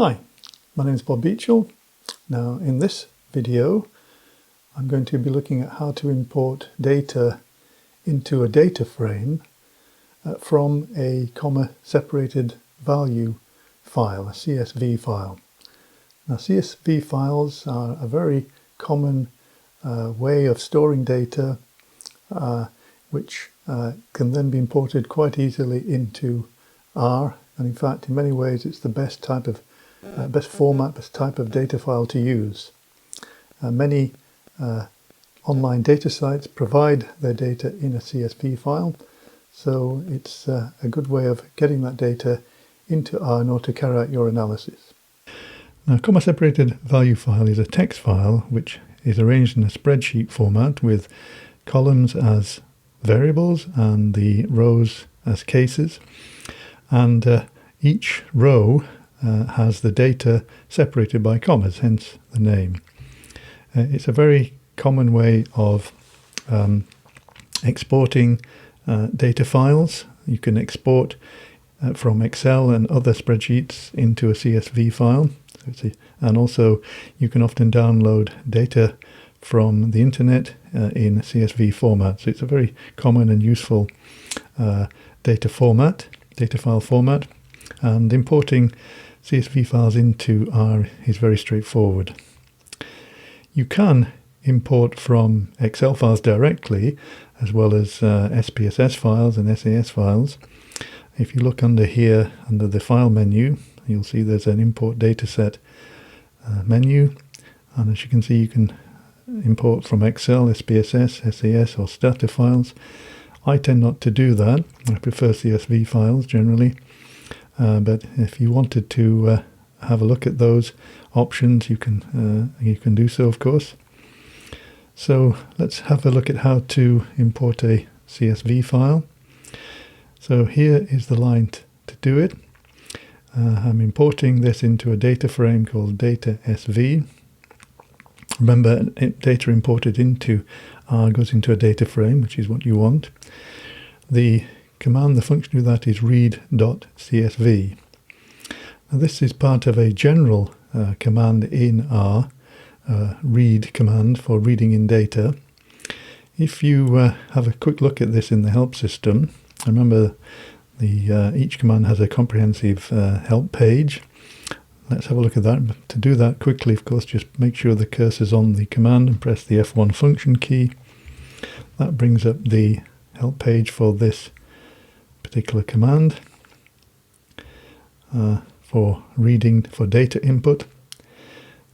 Hi, my name is Bob Beechell. Now in this video I'm going to be looking at how to import data into a data frame from a comma separated value file, a CSV file. Now CSV files are a very common way of storing data which can then be imported quite easily into R, and in fact in many ways it's the best type of best format, best type of data file to use. Many online data sites provide their data in a CSV file, so it's a good way of getting that data into R in order to carry out your analysis. Now, a comma separated value file is a text file which is arranged in a spreadsheet format with columns as variables and the rows as cases, and each row has the data separated by commas, hence the name. It's a very common way of exporting data files. You can export from Excel and other spreadsheets into a CSV file. And also you can often download data from the internet in CSV format. So it's a very common and useful data file format. And importing CSV files into R is very straightforward. You can import from Excel files directly, as well as SPSS files and SAS files. If you look under here, under the File menu, you'll see there's an Import Dataset menu. And as you can see, you can import from Excel, SPSS, SAS or Stata files. I tend not to do that. I prefer CSV files generally. But if you wanted to have a look at those options, you can do so, of course. So let's have a look at how to import a CSV file. So here is the line to do it. I'm importing this into a data frame called data SV. Remember, data imported into R goes into a data frame, which is what you want. The function of that is read.csv. Now this is part of a general command in R, read command for reading in data. If you have a quick look at this in the help system, remember each command has a comprehensive help page. Let's have a look at that. To do that quickly, of course, just make sure the cursor's on the command and press the F1 function key. That brings up the help page for this particular command for data input,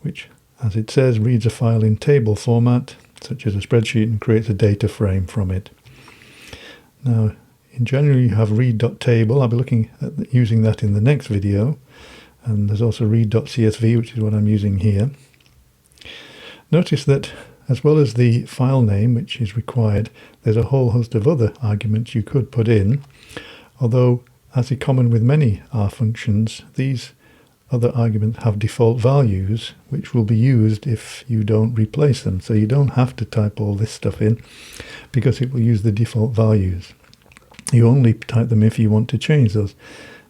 which, as it says, reads a file in table format, such as a spreadsheet, and creates a data frame from it. Now, in general, you have read.table. I'll be looking at using that in the next video. And there's also read.csv, which is what I'm using here. Notice that as well as the file name, which is required, there's a whole host of other arguments you could put in, although, as is common with many R functions, these other arguments have default values, which will be used if you don't replace them. So you don't have to type all this stuff in, because it will use the default values. You only type them if you want to change those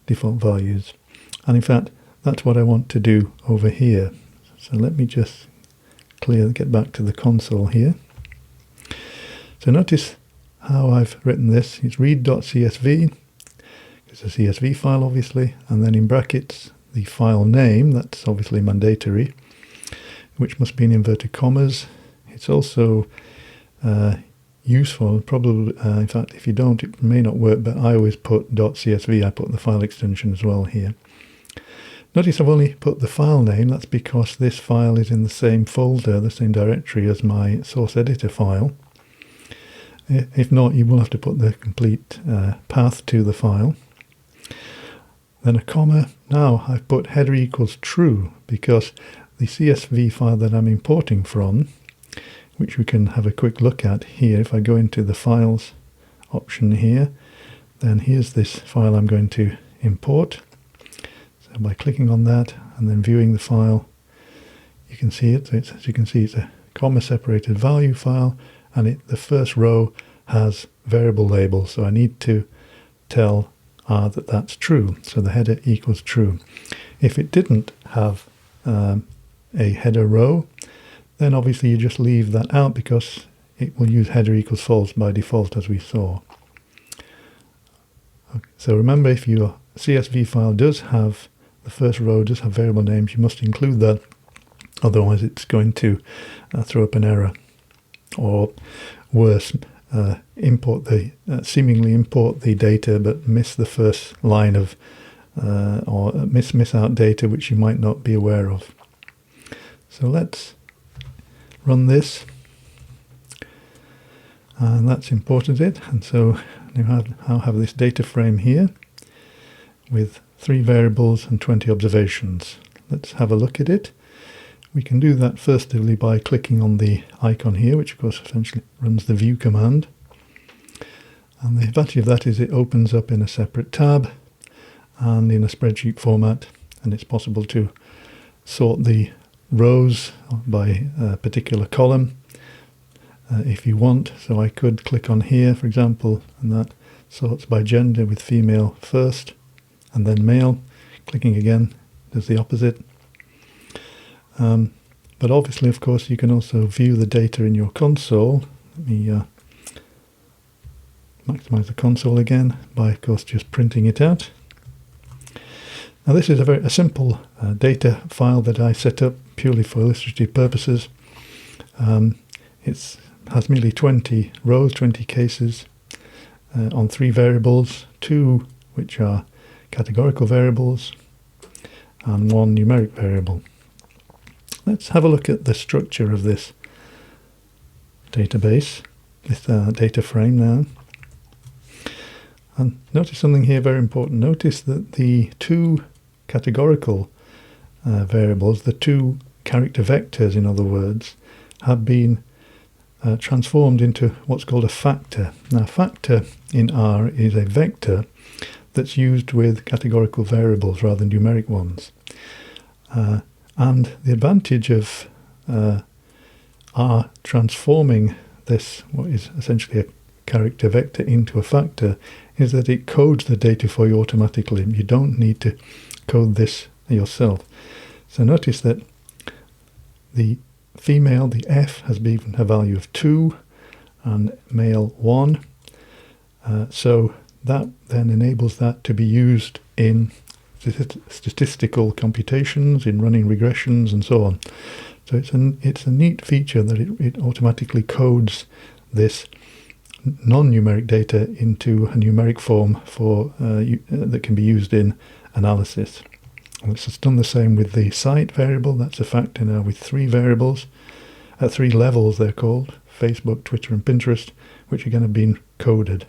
default values. And in fact, that's what I want to do over here. So let me just get back to the console here. So notice how I've written this. It's read.csv. It's a CSV file, obviously, and then in brackets the file name. That's obviously mandatory, which must be in inverted commas. It's also useful, probably, in fact, if you don't, it may not work, but I always put .csv. I put the file extension as well here. Notice I've only put the file name. That's because this file is in the same folder, the same directory as my source editor file. If not, you will have to put the complete path to the file. Then a comma. Now I've put header equals true, because the CSV file that I'm importing from, which we can have a quick look at here, if I go into the files option here, then here's this file I'm going to import. So by clicking on that and then viewing the file, you can see it. So as you can see, it's a comma separated value file, and the first row has variable labels. So I need to tell are that that's true. So the header equals true. If it didn't have a header row, then obviously you just leave that out because it will use header equals false by default, as we saw. Okay. So remember, if your CSV file does have, the first row does have variable names, you must include that. Otherwise it's going to throw up an error. Or worse, seemingly import the data but miss the first line of, or miss out data which you might not be aware of. So let's run this, and that's imported it. And so I'll have this data frame here with 3 variables and 20 observations. Let's have a look at it. We can do that firstly by clicking on the icon here, which of course essentially runs the view command. And the advantage of that is it opens up in a separate tab and in a spreadsheet format, and it's possible to sort the rows by a particular column if you want. So I could click on here, for example, and that sorts by gender with female first and then male. Clicking again does the opposite. But obviously, of course, you can also view the data in your console. Let me maximize the console again by, of course, just printing it out. Now this is a simple data file that I set up purely for illustrative purposes. It has merely 20 rows, 20 cases on 3 variables, 2 which are categorical variables and 1 numeric variable. Let's have a look at the structure of this database, this data frame now. And notice something here very important. Notice that the 2 categorical variables, the 2 character vectors in other words, have been transformed into what's called a factor. Now factor in R is a vector that's used with categorical variables rather than numeric ones. And the advantage of R transforming this, what is essentially a character vector, into a factor, is that it codes the data for you automatically. You don't need to code this yourself. So notice that the female, the F, has been a value of 2 and male 1. So that then enables that to be used in statistical computations, in running regressions and so on. So it's a neat feature that it automatically codes this non-numeric data into a numeric form for that can be used in analysis. And it's done the same with the site variable. That's a factor now with 3 variables, 3 levels they're called: Facebook, Twitter and Pinterest, which again have been coded.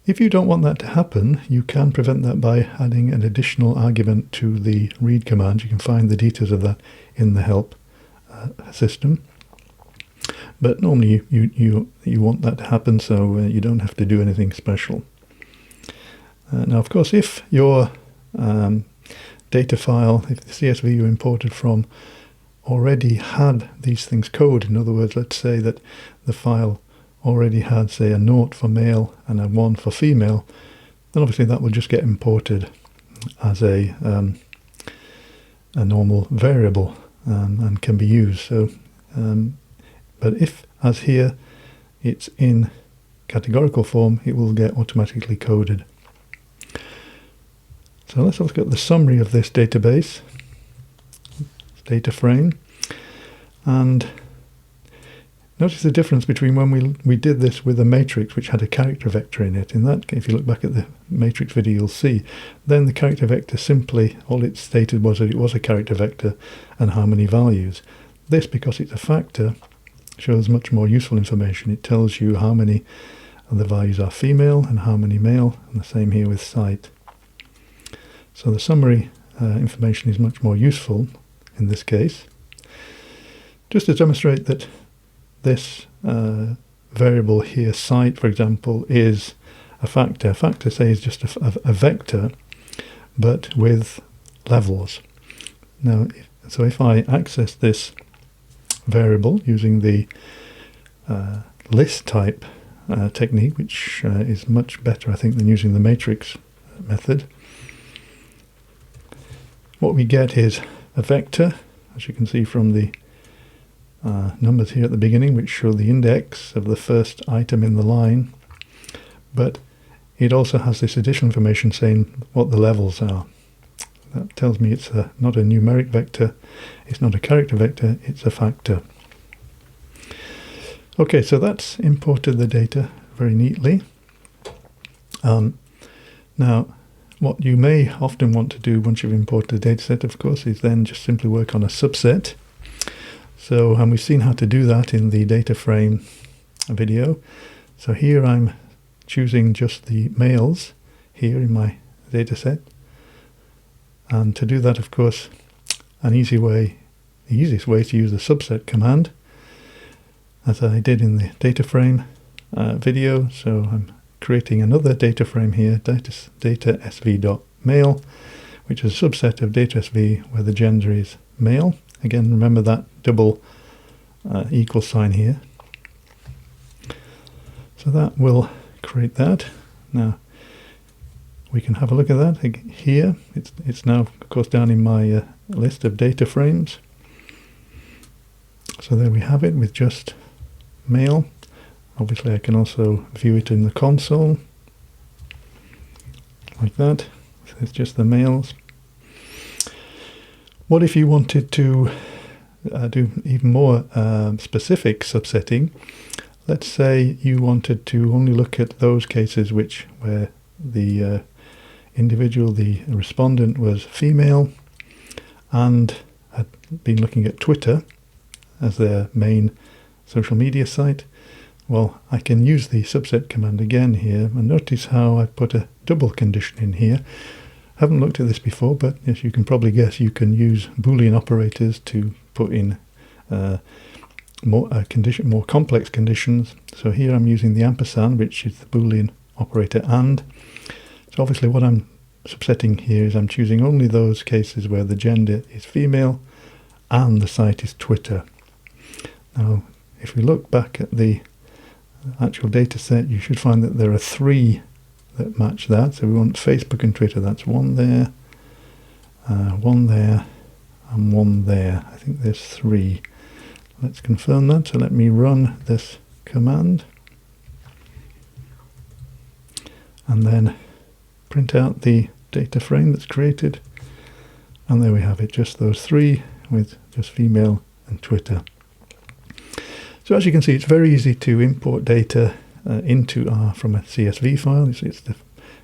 If you don't want that to happen, you can prevent that by adding an additional argument to the read command. You can find the details of that in the help system. But normally you want that to happen, so you don't have to do anything special. Now, of course, if your data file, if the CSV you imported from already had these things coded, in other words, let's say that the file already had, say, a 0 for male and a 1 for female, then obviously that will just get imported as a normal variable and can be used. So, but if, as here, it's in categorical form, it will get automatically coded. So let's look at the summary of this database, data frame, and notice the difference between when we did this with a matrix which had a character vector in it. In that, if you look back at the matrix video, you'll see then the character vector simply, all it stated was that it was a character vector and how many values. This, because it's a factor, shows much more useful information. It tells you how many of the values are female and how many male, and the same here with site. So the summary information is much more useful in this case. Just to demonstrate that this variable here, site, for example, is a factor. A factor, say, is just a vector, but with levels. Now, so if I access this variable using the list type technique, which is much better, I think, than using the matrix method. What we get is a vector, as you can see from the numbers here at the beginning, which show the index of the first item in the line, but it also has this additional information saying what the levels are. That tells me it's not a numeric vector, it's not a character vector, it's a factor. Okay, so that's imported the data very neatly. Now, what you may often want to do once you've imported a dataset, of course, is then just simply work on a subset. So, and we've seen how to do that in the data frame video. So here I'm choosing just the males here in my dataset. And to do that, of course, the easiest way is to use the subset command, as I did in the data frame video. So I'm creating another data frame here, data sv.male, which is a subset of data sv where the gender is male. Again, remember that double equal sign here. So that will create that. Now we can have a look at that here. It's now, of course, down in my list of data frames. So there we have it with just male. Obviously I can also view it in the console like that. So it's just the males. What if you wanted to do even more specific subsetting? Let's say you wanted to only look at those cases where the individual, the respondent, was female and had been looking at Twitter as their main social media site. Well, I can use the subset command again here, and notice how I put a double condition in here. Haven't looked at this before, but as you can probably guess, you can use Boolean operators to put in more complex conditions. So here I'm using the ampersand, which is the Boolean operator AND. So obviously what I'm subsetting here is I'm choosing only those cases where the gender is female and the site is Twitter. Now, if we look back at the actual data set, you should find that there are 3 that match that. So we want Facebook and Twitter. That's one there, and one there. I think there's 3. Let's confirm that. So let me run this command and then print out the data frame that's created. And there we have it, just those 3 with just female and Twitter. So as you can see, it's very easy to import data into R from a CSV file.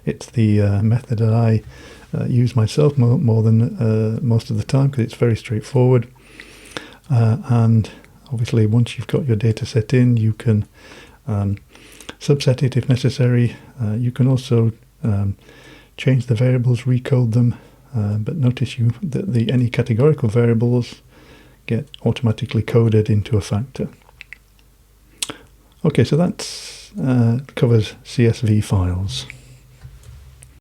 It's the method that I use myself more than most of the time, because it's very straightforward. And obviously, once you've got your data set in, you can subset it if necessary. You can also change the variables, recode them, but notice that any categorical variables get automatically coded into a factor. Okay, so that covers CSV files.